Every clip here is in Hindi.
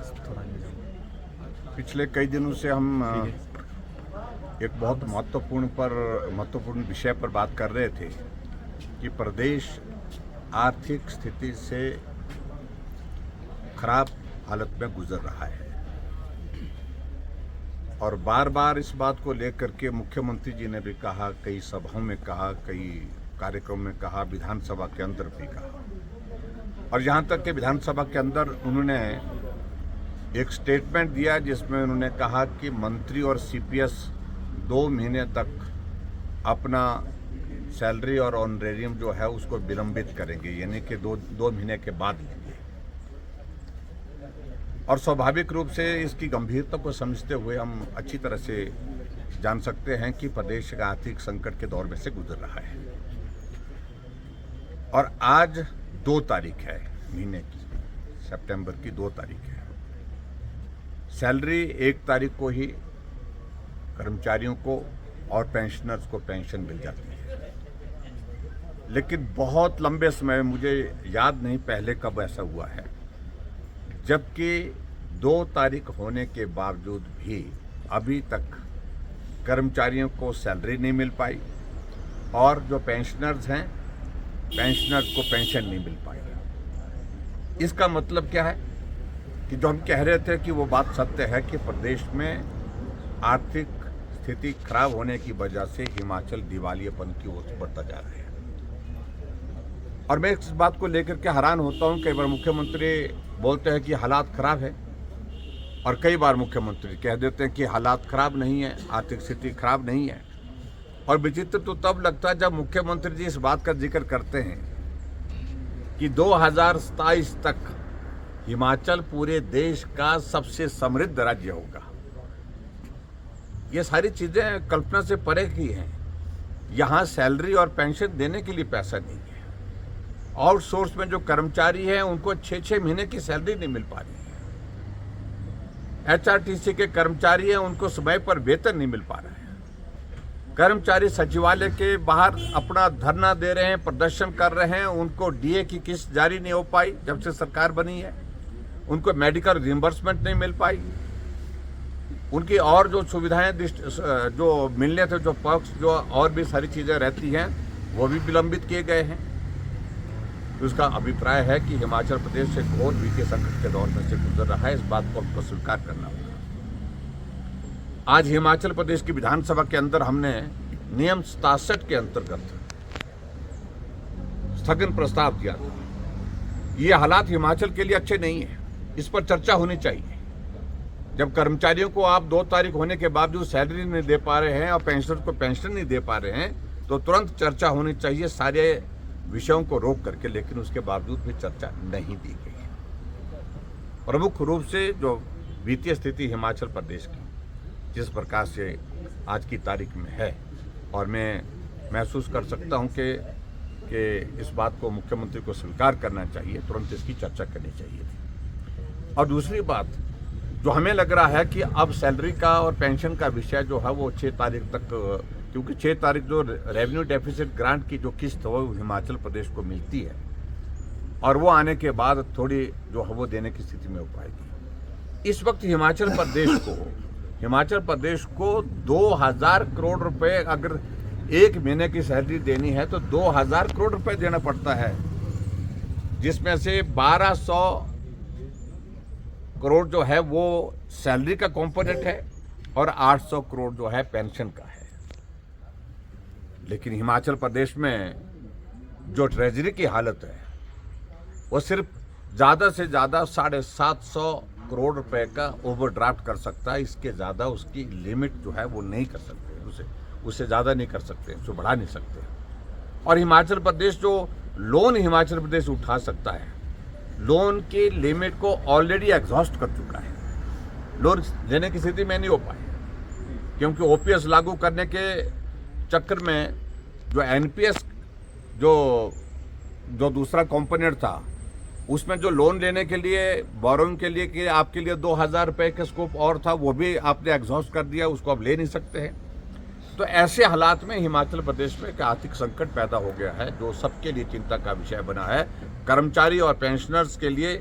बस थोड़ा आगे जाओ। पिछले कई दिनों से हम एक बहुत महत्वपूर्ण विषय पर बात कर रहे थे कि प्रदेश आर्थिक स्थिति से खराब हालत में गुजर रहा है और बार बार इस बात को लेकर के मुख्यमंत्री जी ने भी कहा, कई सभाओं में कहा, कई कार्यक्रम में कहा, विधानसभा के अंदर भी कहा। और यहाँ तक कि विधानसभा के अंदर उन्होंने एक स्टेटमेंट दिया जिसमें उन्होंने कहा कि मंत्री और सीपीएस 2 महीने तक अपना सैलरी और ऑनरेरियम जो है उसको विलंबित करेंगे, यानी कि दो महीने के बाद लेंगे। और स्वाभाविक रूप से इसकी गंभीरता को समझते हुए हम अच्छी तरह से जान सकते हैं कि प्रदेश का आर्थिक संकट के दौर में से गुजर रहा है। और आज 2 तारीख है महीने की, सितंबर की 2 तारीख है। सैलरी 1 तारीख को ही कर्मचारियों को और पेंशनर्स को पेंशन मिल जाती है, लेकिन बहुत लंबे समय, मुझे याद नहीं पहले कब ऐसा हुआ है, जबकि 2 तारीख होने के बावजूद भी अभी तक कर्मचारियों को सैलरी नहीं मिल पाई और जो पेंशनर्स हैं, पेंशनर्स को पेंशन नहीं मिल पाई। इसका मतलब क्या है कि जो हम कह रहे थे कि वो बात सत्य है कि प्रदेश में आर्थिक स्थिति खराब होने की वजह से हिमाचल दिवालियेपन की ओर बढ़ता जा रहा है। और मैं इस बात को लेकर के हैरान होता हूं, कई बार मुख्यमंत्री बोलते हैं कि हालात खराब है और कई बार मुख्यमंत्री कह देते हैं कि हालात खराब नहीं है, आर्थिक स्थिति खराब नहीं है। और विचित्र तो तब लगता है जब मुख्यमंत्री जी इस बात का जिक्र करते हैं कि 2027 तक हिमाचल पूरे देश का सबसे समृद्ध राज्य होगा। ये सारी चीजें कल्पना से परे की हैं। यहाँ सैलरी और पेंशन देने के लिए पैसा नहीं है। आउटसोर्स में जो कर्मचारी हैं उनको 6-6 महीने की सैलरी नहीं मिल पा रही है। एचआरटीसी के कर्मचारी हैं, उनको समय पर वेतन नहीं मिल पा रहा है। कर्मचारी सचिवालय के बाहर अपना धरना दे रहे हैं, प्रदर्शन कर रहे हैं, उनको डीए की किस्त जारी नहीं हो पाई जब से सरकार बनी है। उनको मेडिकल रिइंबर्समेंट नहीं मिल पाई। उनकी और जो सुविधाएं जो मिलने थे, जो पर्क्स, जो और भी सारी चीज़ें रहती हैं, वो भी विलंबित किए गए हैं। तो उसका अभिप्राय है कि हिमाचल प्रदेश एक घोर वित्तीय संकट के दौर में से गुजर रहा है। इस बात को हमको स्वीकार करना होगा। आज हिमाचल प्रदेश की विधानसभा के अंदर हमने नियम 67 के अंतर्गत स्थगन प्रस्ताव दिया था। ये हालात हिमाचल के लिए अच्छे नहीं है, इस पर चर्चा होनी चाहिए। जब कर्मचारियों को आप 2 तारीख होने के बावजूद सैलरी नहीं दे पा रहे हैं और पेंशनर को पेंशन नहीं दे पा रहे हैं, तो तुरंत चर्चा होनी चाहिए सारे विषयों को रोक करके। लेकिन उसके बावजूद भी चर्चा नहीं दी गई। प्रमुख रूप से जो वित्तीय स्थिति हिमाचल प्रदेश की जिस प्रकार से आज की तारीख में है, और मैं महसूस कर सकता हूं कि इस बात को मुख्यमंत्री को स्वीकार करना चाहिए, तुरंत इसकी चर्चा करनी चाहिए। और दूसरी बात जो हमें लग रहा है कि अब सैलरी का और पेंशन का विषय जो है वो 6 तारीख तक, क्योंकि 6 तारीख जो रेवेन्यू डेफिसिट ग्रांट की जो किस्त वो हिमाचल प्रदेश को मिलती है और वो आने के बाद थोड़ी जो है वो देने की स्थिति में हो पाएगी। इस वक्त हिमाचल प्रदेश को 2000 करोड़ रुपए, अगर 1 महीने की सैलरी देनी है तो 2000 करोड़ रुपए देना पड़ता है, जिसमें से 1200 करोड़ जो है वो सैलरी का कंपोनेंट है और 800 करोड़ जो है पेंशन का है। लेकिन हिमाचल प्रदेश में जो ट्रेजरी की हालत है वो सिर्फ ज़्यादा से ज़्यादा 750 करोड़ रुपए का ओवरड्राफ्ट कर सकता है। इसके ज़्यादा उसकी लिमिट जो है वो नहीं कर सकते, उससे ज़्यादा नहीं कर सकते, उससे बढ़ा नहीं सकते। और हिमाचल प्रदेश जो लोन हिमाचल प्रदेश उठा सकता है, लोन की लिमिट को ऑलरेडी एग्जॉस्ट कर चुका है। लोन लेने की स्थिति में नहीं हो पाए, क्योंकि ओपीएस लागू करने के चक्कर में जो एनपीएस जो दूसरा कंपोनेंट था, उसमें जो लोन लेने के लिए, बोरोइंग के लिए कि आपके लिए 2000 रुपये का स्कोप और था, वो भी आपने एग्जॉस्ट कर दिया, उसको आप ले नहीं सकते हैं। तो ऐसे हालात में हिमाचल प्रदेश में एक आर्थिक संकट पैदा हो गया है, जो सबके लिए चिंता का विषय बना है। कर्मचारी और पेंशनर्स के लिए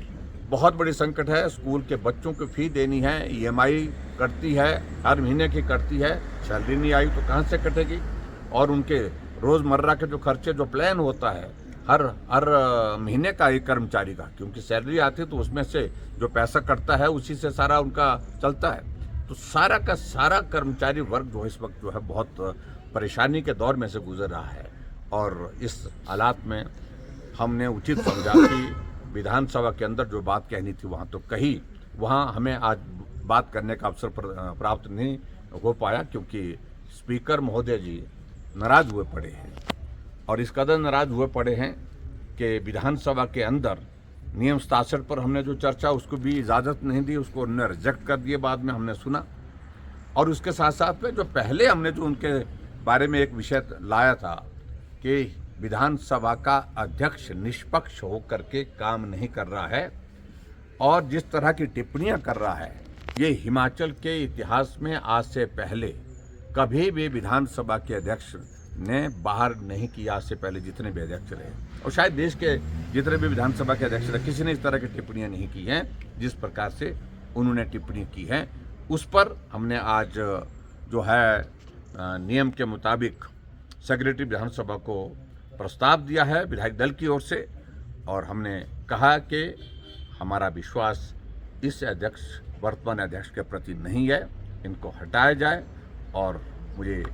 बहुत बड़ी संकट है। स्कूल के बच्चों को फी देनी है, ईएमआई कटती है, हर महीने की कटती है, सैलरी नहीं आई तो कहाँ से कटेगी। और उनके रोज़मर्रा के जो खर्चे, जो प्लान होता है हर महीने का एक कर्मचारी का, क्योंकि सैलरी आती है तो उसमें से जो पैसा कटता है उसी से सारा उनका चलता है। तो सारा का सारा कर्मचारी वर्ग जो इस वक्त जो है बहुत परेशानी के दौर में से गुजर रहा है। और इस हालात में हमने उचित समझा कि विधानसभा के अंदर जो बात कहनी थी वहाँ तो कही, वहाँ हमें आज बात करने का अवसर प्राप्त नहीं हो पाया, क्योंकि स्पीकर महोदय जी नाराज हुए पड़े हैं। और इस कदर नाराज हुए पड़े हैं कि विधानसभा के अंदर नियम 67 पर हमने जो चर्चा उसको भी इजाज़त नहीं दी, उसको उन्होंने रिजेक्ट कर दिए। बाद में हमने सुना, और उसके साथ साथ में जो पहले हमने जो उनके बारे में एक विषय लाया था कि विधानसभा का अध्यक्ष निष्पक्ष होकर के काम नहीं कर रहा है और जिस तरह की टिप्पणियां कर रहा है, ये हिमाचल के इतिहास में आज से पहले कभी भी विधानसभा के अध्यक्ष ने बाहर नहीं किया। आज से पहले जितने भी अध्यक्ष रहे, और शायद देश के जितने भी विधानसभा के अध्यक्ष रहे, किसी ने इस तरह की टिप्पणियां नहीं की हैं जिस प्रकार से उन्होंने टिप्पणी की है। उस पर हमने आज जो है नियम के मुताबिक सेक्रेटरी विधानसभा को प्रस्ताव दिया है विधायक दल की ओर से, और हमने कहा कि हमारा विश्वास इस अध्यक्ष, वर्तमान अध्यक्ष के प्रति नहीं है, इनको हटाया जाए। और मुझे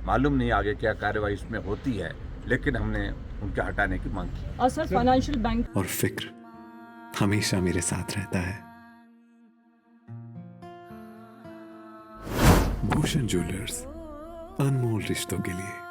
मालूम नहीं आगे क्या कार्यवाही इसमें होती है, लेकिन हमने उनके हटाने की मांग की। और सर फाइनेंशियल बैंक और फिक्र हमेशा मेरे साथ रहता है। भूषण ज्वेलर्स, अनमोल रिश्तों के लिए।